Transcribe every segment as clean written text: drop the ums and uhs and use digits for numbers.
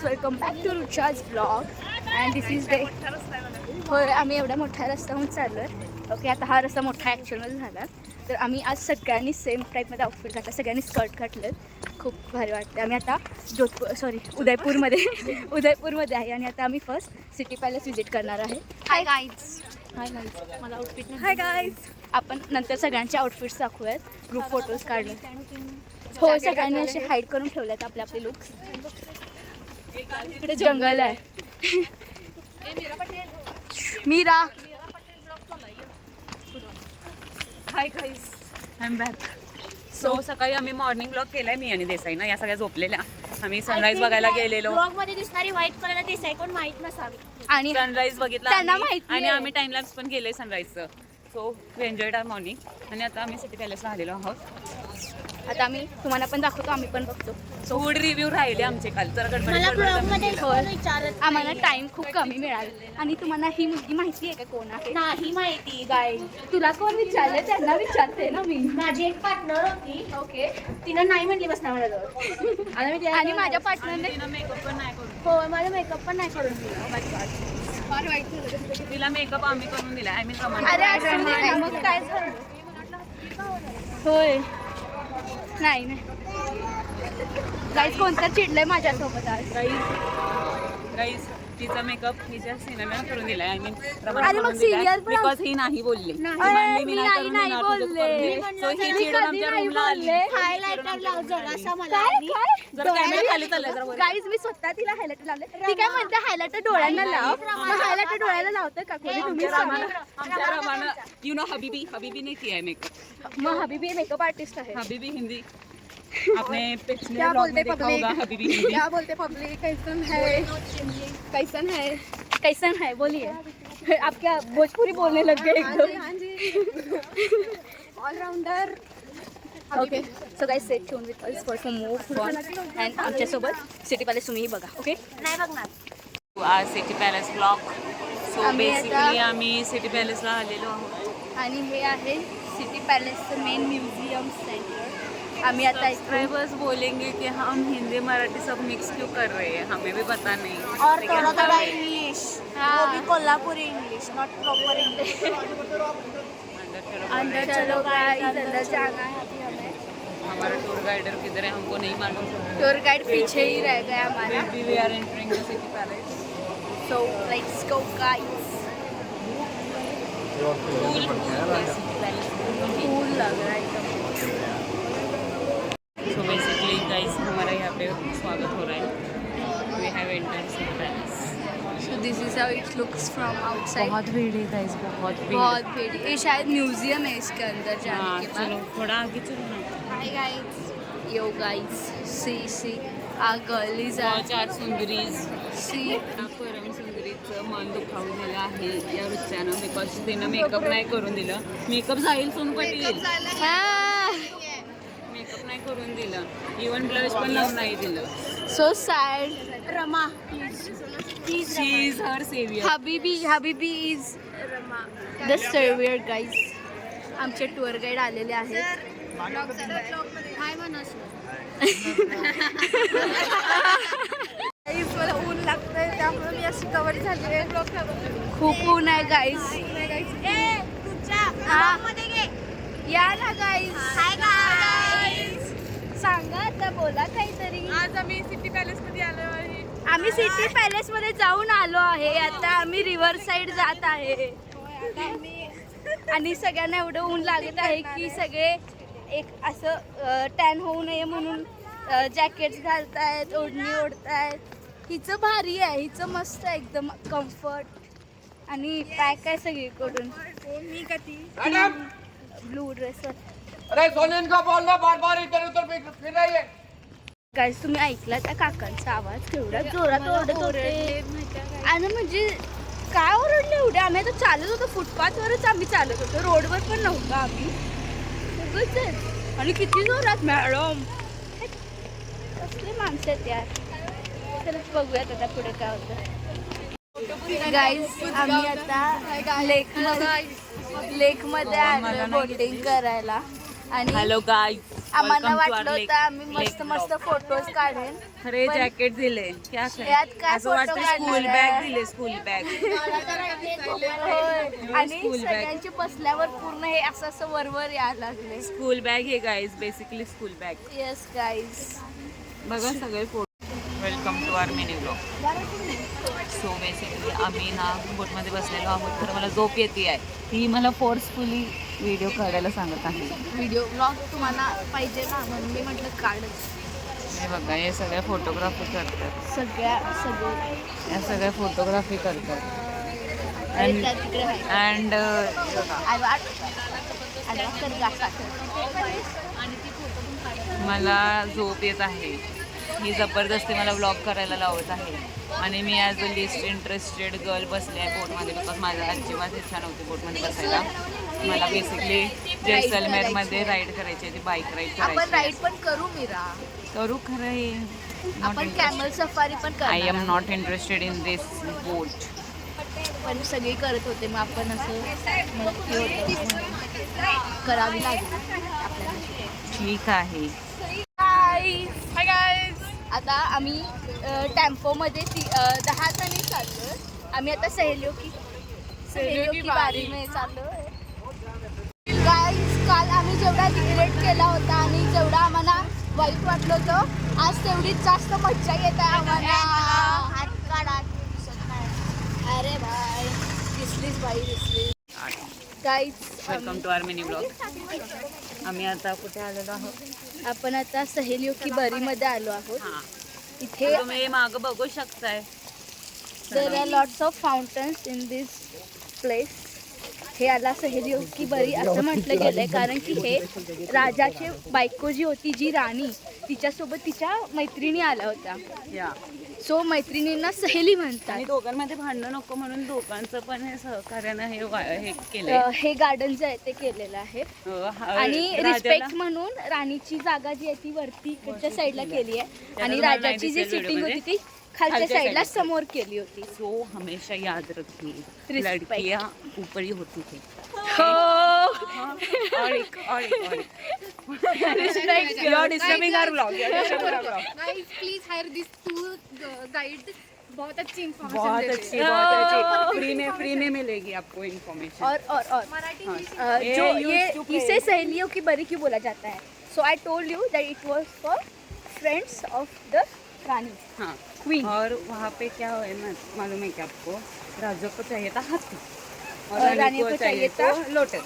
Guys, welcome back to Rucha's blog. And this is day. होय, आम्ही एवढ्या मोठ्या रस्त्याहून चाललो आहे. ओके, आता हा रस्ता मोठा ॲक्च्युअलमध्ये झाला. तर आम्ही आज सगळ्यांनी सेम टाईपमध्ये आउटफिट घातला, सगळ्यांनी स्कर्ट घातलेत. खूप भारी वाटते. आम्ही आता उदयपूरमध्ये आहे आणि आता आम्ही फर्स्ट सिटी पॅलेस व्हिजिट करणार आहे. Hi guys. मला आउटफिट. Hi guys. आपण नंतर सगळ्यांचे आउटफिट्स दाखवूयात, ग्रुप फोटोज काढले. हो, सगळ्यांनी असे हाईड करून ठेवलेत आपले आपले लुक्स. इकडे जंगल आहे. Meera. Hi guys, I am back. So सकाळी आम्ही मॉर्निंग ब्लॉग केलाय, मी आणि देसाई ना, या सगळ्या झोपलेल्या. आम्ही सनराईज बघायला गेलेलो. ब्लॉग मध्ये दिसणारी व्हाईट कलर देसाई कोण माहित नसावी. आणि सनराईज बघितला त्यांना माहिती आणि आम्ही टाइम लॅप्स पण केलंय सनराईजचं. So we enjoyed our morning. आणि आता आम्ही सिटी पॅलेसला आलेलो आहोत. आता आम्ही तुम्हाला पण दाखवतो, आम्ही पण बघतो. सो फूड रिव्ह्यू राहिले आमचे काल, तर मला ब्लॉग मध्ये होय. विचारत आम्हाला टाइम खूप कमी मिळाला. आणि तुम्हाला ही मुलगी माहिती आहे का कोण आहे? नाही माहिती. गाय, तुला कोण विचारले? त्यांना विचारते ना मी. माझी एक पार्टनर होती, ओके. तिनं नाही म्हणली बसणार माझ्याजवळ. आणि माझ्या पार्टनरने मेकअप पण नाही करून, हो, माझा मेकअप पण नाही करून दिला. फार वाईट झालं. तिला मेकअप आम्ही करून दिला. आय मीन अरे असं नाही, मग काय झालं? होय. नाही नाही गाईज, कोणता चिडलंय माझ्यासोबत आज? गाईज, तिचा मेकअप हिच्या सिनेमा करून दिलाय. आय मीन अरे मग serial पण बिकॉज ही नाही बोलली. अरे, मी नाही बोलले. सो ही चिडून आमच्या रूमला आली. हायलायटर लाव जरासा मला. जरा कॅमेरा खाली चाललाय जरा वर. गाईज, मी स्वतः तिला हायलाइटर लावले. ती काय म्हणते, हायलाइटर डोळ्यांना लाव. मग हायलाइटर डोळ्याला लावतं का कोणी? तुम्ही सांगा. आमच्या रमानं यू नो हबीबीने किया है मेकअप. मग हबीबी मेकअप आर्टिस्ट आहे. हबीबी हिंदी आपने पिछले क्या ब्लॉग बोलते में देखा होगा. हबीबी हिंदी. क्या बोलते पब्लिक? कैसन है? कैसन है? कैसन है बोलिए. आप क्या भोजपुरी बोलने लग गए एकदम? Allrounder. Okay, so guys, stay tune with us for more fun. And आमच्यासोबत सिटी पॅलेस तुम्हीही बघा. ओके, नाही बघणार. आज सिटी पॅलेस ब्लॉग. सो आम्ही बेसिकली आता- आम्ही सिटी पॅलेसला आलेलो आहोत. आणि हे आहे सिटी पॅलेसचं मेन म्युझियम सेंटर. आम्ही आता इथे सब्सक्राइबर्स बोलेंगे कि हम हिंदी मराठी सब मिक्स क्यों कर रहे हैं, हमें भी पता नहीं. और लेकिन थोड़ा थोड़ा इंग्लिश, हाँ. वो भी Kolhapuri English, not proper English. अंदर चलो गाइस, अंदर जाना है अभी हमें. हमारा टूर गाइडर किधर है हमको नहीं मालूम. टूर गाइड पीछे ही रह गया हमारा. We are entering the city palace. So let's go guys. Cool cool लग रहा है एकदम. सो बेसिकली गाइस, हमारा यहाँ पे स्वागत हो रहा है. We have entered city palace. So this is how it looks from outside. बहुत भीड़ है गाइस, बहुत भीड़. बहुत भीड़. ये शायद म्यूजियम है इसके अंदर हाँ, जाने के चलो बाद. थोड़ा आगे चलो ना. Hi guys. Yo guys, see our girlies are. 4 सुंदरीज. सी. परम सुंदरीचं मन दुखावून झालं आहे या वृत्यानं, बिकॉज तिनं मेकअप नाही करून दिलं. मेकअप जाईल सोन पाटील. मेकअप नाही करून दिलं. इवन ब्लश पण लावून नाही दिलं. So sad. Rama, she is her saviour. हबीबी इज द सर्वियर गाईज. आमचे टूर गाईड आलेले आहेत. काय म्हणा. मला ऊन लागतंय, त्यामुळे मी अशी कवर झाली आहे. खूप ऊन आहे गाईज. या ना गाईज. सांगा आता, बोला काहीतरी. आज आम्ही सिटी पॅलेस मध्ये आलो आहे. आम्ही सिटी पॅलेस मध्ये जाऊन आलो आहे. आता आम्ही रिव्हर साईड जात आहे. आणि सगळ्यांना एवढं ऊन लागत आहे की सगळे एक असं टॅन होऊ नये म्हणून जॅकेट्स घालतायत, ओढणी ओढतायत. हिचं भारी आहे, हिचं मस्त आहे एकदम कम्फर्ट. आणि पॅक आहे सगळीकडून. मी कधी ब्लू ड्रेसवर. अरे सोनेन का बोलना बार बार इधर उधर फिर रही है. गाईज, तुम्ही ऐकला त्या काकांचा आवाज केवढा जोरात ओरडत होते. आणि म्हणजे काय ओरडले एवढे? आम्ही आता चालत होतो, फुटपाथवरच आम्ही चालत होतो, रोडवर पण नव्हतो आम्ही. उगाच आहे. आणि किती जोरात मॅडम. कसले माणसं आहेत यार. चला बघूयात आता पुढे काय होतं. गाईज, आम्ही आता लेकमध्ये आलो बोटिंग करायला. आणि हॅलो गाईज, आम्हाला Welcome to our वाटलं lake- होतं आम्ही lake मस्त मस्त फोटोज काढेन. अरे पण- जॅकेट दिले क्या यात काय असं photo वाटतं काढणार स्कूल आहे? बॅग दिले स्कूल बॅग. होय. आणि school bag. सगळ्यांची बसल्यावर पूर्ण हे असं असं वरवर यायला लागले. स्कूल बॅग हे guys basically school bag. Yes guys. बघा सगळे photo. Welcome to our mini blog. So basically आम्ही ना बोटमध्ये बसलेलो आहोत तर मला झोप येते आहे. ती मला फोर्सफुली व्हिडिओ काढायला सांगत आहे. व्हिडिओ ब्लॉग तुम्हाला पाहिजे ना म्हणून मी म्हटलं काढच. हे बघा हे सगळ्या फोटोग्राफी करतात. सगळे या सगळ्या फोटोग्राफी करतात. आणि त्या तिकडे आहे. अँड मला झोप येत आहे. ही जबरदस्ती मला व्लॉग करायला लावत आहे आणि मी as a least interested girl बसले आहे बोटमध्ये बिकॉज माझ्या अजिबात इच्छा नव्हती बोटमध्ये बसायला. मला बेसिकली जैसलमेरमध्ये राईड करायची आहे, ती बाईक राईड आपण करायची राईड पण करू मीरा. करू खरं हे आपण कॅमल सफारी पण आय एम करणार. नॉट इंटरेस्टेड इन दिस बोट. पण सगळे करत होते मग आपण असं मग हे होतं, करावी लागली आपल्याला. ठीक आहे. Hi guys. आता आम्ही टेम्पोमध्ये 10 जणी चाललो. आम्ही आता सहेलियों की बारी में चाललो. गाईज काल आम्ही जेवढा रिग्रेट केला होता आणि जेवढा आम्हाला वाईट वाटलं होतं आज तेवढीच जास्त मज्जा येत आहे आम्हाला. हात काढा. अरे भाई दिसलीच बाई दिसली. Guys welcome to our mini blog. आम्ही आता कुठे आलेलो आहोत? आपण आता सहेलियों की बरीमध्ये आलो आहोत. हां, इथे तुम्ही मागं बघू शकताय. There are lots of fountains in this place. हे याला सहेलियों की बरी असं म्हटलं गेलंय कारण की हे राजाची बायको जी होती जी राणी तिच्यासोबत तिच्या मैत्रिणी आल्या होत्या. या सो मैत्रिणींना सहेली आणि म्हणतात. दोघांमध्ये भांडणं नको म्हणून दोघांचं पण हे सहकार्यानं हे केलंय. हे गार्डन जे आहे ते केलेलं आहे आणि रिस्पेक्ट म्हणून राणीची जागा जी आहे ती वरती इकडच्या साईडला केली आहे आणि तुम्हाला राजाची जी नाही दिसेल सिटिंग होती व्हिडिओमध्ये. ती खालच्या खालच्या साईडला साईडला. समोर केली होती. सो हमेशा याद रखिए Respect. लड़कियां ऊपर ही होती थी. हो. और एक You are disturbing our vlog. You are disturbing our vlog. Guys please hire this to guide. बहुत अच्छी बहुत इन्फॉर्मेशन अच्छी बहुत अच्छी. फ्री में मिलेगी आपको इन्फॉर्मेशन. और मराठी जो ये ये used to इसे सहेलियों की बरी क्यों बोला जाता है? So I told you that it वाज फॉर फ्रेंड्स ऑफ द रानी हाँ. क्वीन. और वहाँ पे क्या है ना मालूम है क्या आपको? राजा को चाहिए था हाथी और और रानी को चाहिए था लोटस.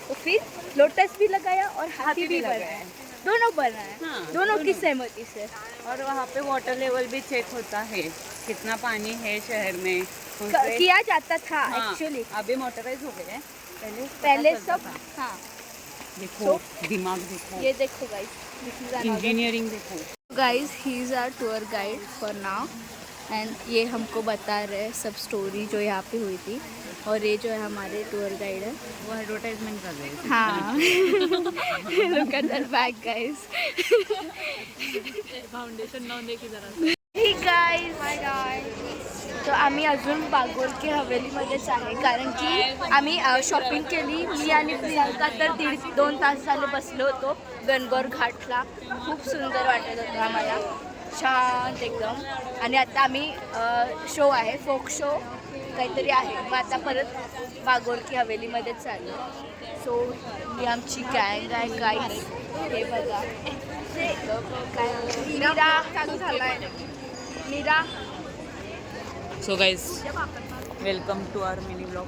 तो फिर लोटस भी लगाया और हाथी भी लगाया बनाया. है. दोनों बनाया. हाँ, दोनों की दोनों. सहमति से. और वहाँ पे वाटर लेवल भी चेक होता है कितना पानी है शहर में. उनसे- किया जाता था हाँ, एक्चुअली. अभी मोटराइज हो गए हैं. पहले पता चलता सब था. हाँ. देखो दिमाग देखो ये देखो guys, this is another. Engineering देखो. Guys he is our tour guide for now and ये हमको बता रहे हैं सब स्टोरी जो यहाँ पे हुई थी. और ये जो है हमारे टूर गाइड है. वो एडवर्टाइजमेंट कर रहे हैं. हाँ. Look at that bag guys. Foundation लावून दे की जरा. Hey guys. Hi guys. तो आम्ही अजून बागोरकी हवेलीमध्येच आहे कारण की आम्ही शॉपिंग केली. मी आणि प्रियांका तर 1.5-2 तास झाले बसलो होतो गणगौर घाटला. खूप सुंदर वाटत होतं आम्हाला, शांत एकदम. आणि आता आम्ही शो आहे फोक शो काहीतरी आहे मग आता परत बागोरकी हवेलीमध्येच चाललो. सो ही आमची गँग आहे गाईस. हे बघा ते काय मीरा चालू झाला आहे. Meera. So guys welcome to our mini blog.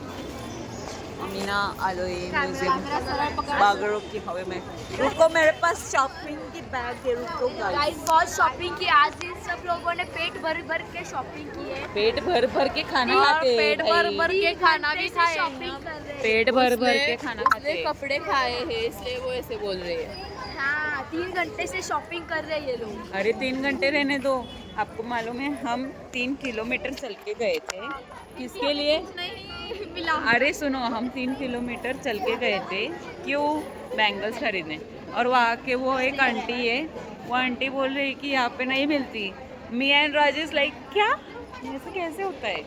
आम्ही ना आलोय म्युझियम बागड़ों की हवे में. रुको मेरे पास शॉपिंग की बैग है. रुको गाइस. गाइस बहुत शॉपिंग की आज. इन सब लोगों ने पेट भर भर के शॉपिंग की है. पेट भर भर के खाना खाते हैं. पेट भर भर के खाना भी खाए. शॉपिंग कर रहे हैं. पेट भर भर के खाना खाते हैं. कपड़े खाए हैं इसलिए वो ऐसे बोल रहे हैं. हाँ 3 घंटे से शॉपिंग कर रहे हैं ये लोग. अरे 3 घंटे रहने दो. आपको मालूम है हम 3 किलोमीटर चल के गए थे. किसके लिए? नहीं मिला. अरे सुनो हम 3 किलोमीटर चल के गए थे. क्यों? बैंगल्स खरीदने. और वहाँ के वो एक आंटी है, वो आंटी बोल रही कि यहाँ पे नहीं मिलती. मी एंड राजेश लाइक क्या ऐसे कैसे होता है?